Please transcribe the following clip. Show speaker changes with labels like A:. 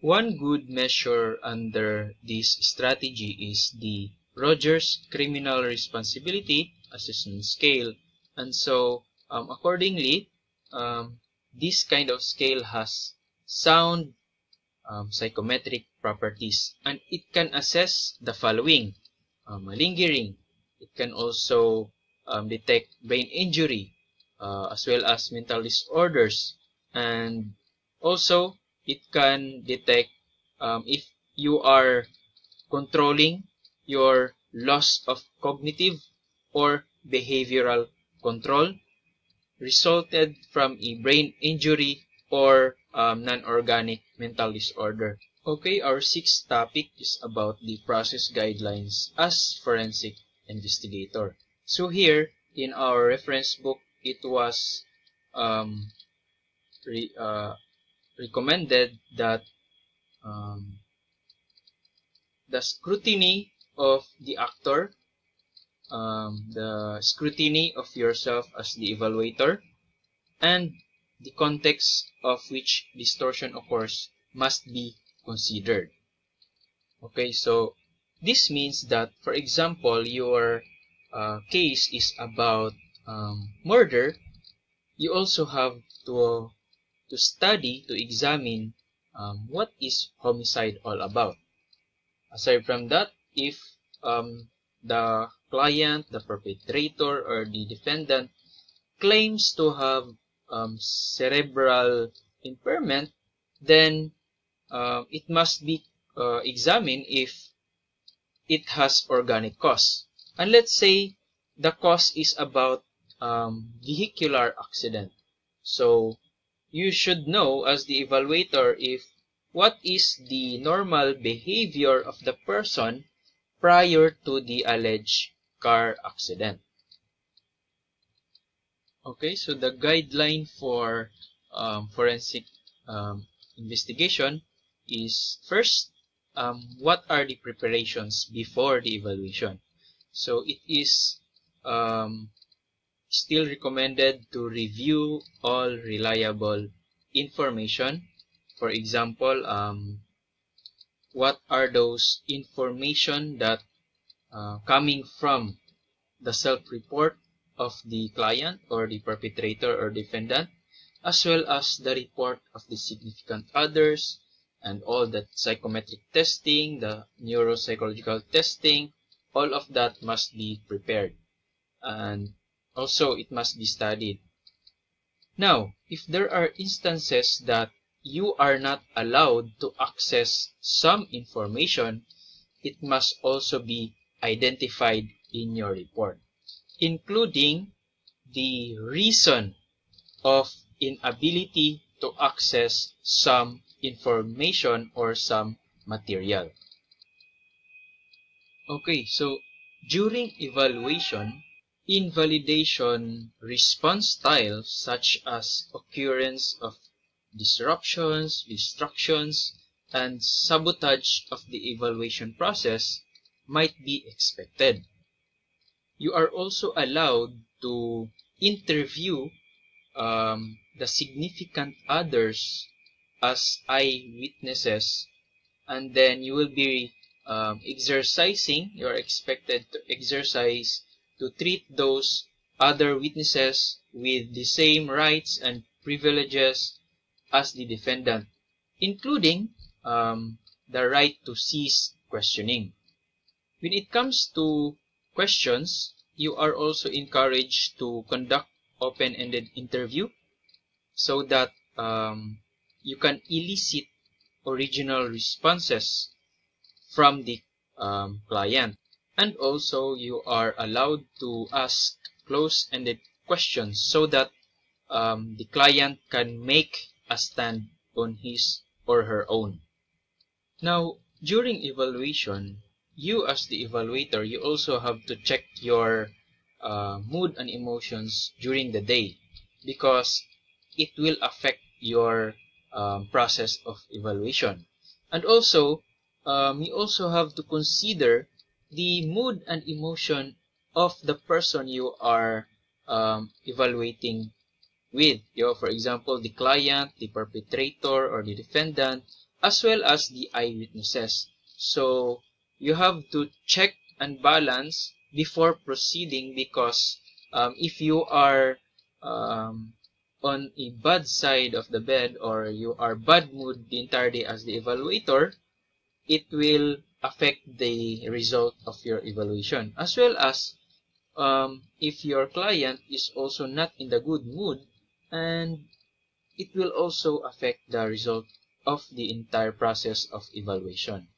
A: One good measure under this strategy is the Rogers Criminal Responsibility Assessment Scale. And so, accordingly, this kind of scale has sound psychometric properties, and it can assess the following: malingering. It can also detect brain injury, as well as mental disorders, and also it can detect if you are controlling your loss of cognitive or behavioral control resulted from a brain injury or non-organic mental disorder. Okay, our sixth topic is about the process guidelines as forensic investigator. So here, in our reference book, it was um, recommended that the scrutiny of the actor, the scrutiny of yourself as the evaluator, and the context of which distortion occurs must be considered. Okay, so this means that, for example, your case is about murder. You also have to study, to examine what is homicide all about. Aside from that, if the client, the perpetrator, or the defendant claims to have cerebral impairment, then it must be examined if it has organic cause. And let's say the cause is about vehicular accident. So you should know as the evaluator if what is the normal behavior of the person prior to the alleged car accident. Okay, so the guideline for forensic investigation is first, what are the preparations before the evaluation? So it is still recommended to review all reliable information. For example, what are those information that coming from the self-report of the client or the perpetrator or defendant, as well as the report of the significant others, and all the psychometric testing, the neuropsychological testing, all of that must be prepared. And also it must be studied. Now, if there are instances that you are not allowed to access some information, it must also be identified in your report, including the reason of inability to access some information or some material. Okay, so during evaluation, invalidation response styles such as occurrence of disruptions, distractions, and sabotage of the evaluation process might be expected. You are also allowed to interview the significant others as eyewitnesses, and then you will be exercising, you are expected to exercise to treat those other witnesses with the same rights and privileges as the defendant, including the right to cease questioning. When it comes to questions, you are also encouraged to conduct open-ended interview so that you can elicit original responses from the client. And also you are allowed to ask close-ended questions so that the client can make a stand on his or her own. Now, during evaluation, you as the evaluator, you also have to check your mood and emotions during the day, because it will affect your process of evaluation. And also, you also have to consider the mood and emotion of the person you are evaluating with. For example, the client, the perpetrator, or the defendant as well as the eyewitnesses. So you have to check and balance before proceeding, because if you are um, on a bad side of the bed, or you are bad mood the entire day as the evaluator, it will affect the result of your evaluation. As well as if your client is also not in the good mood, and it will also affect the result of the entire process of evaluation.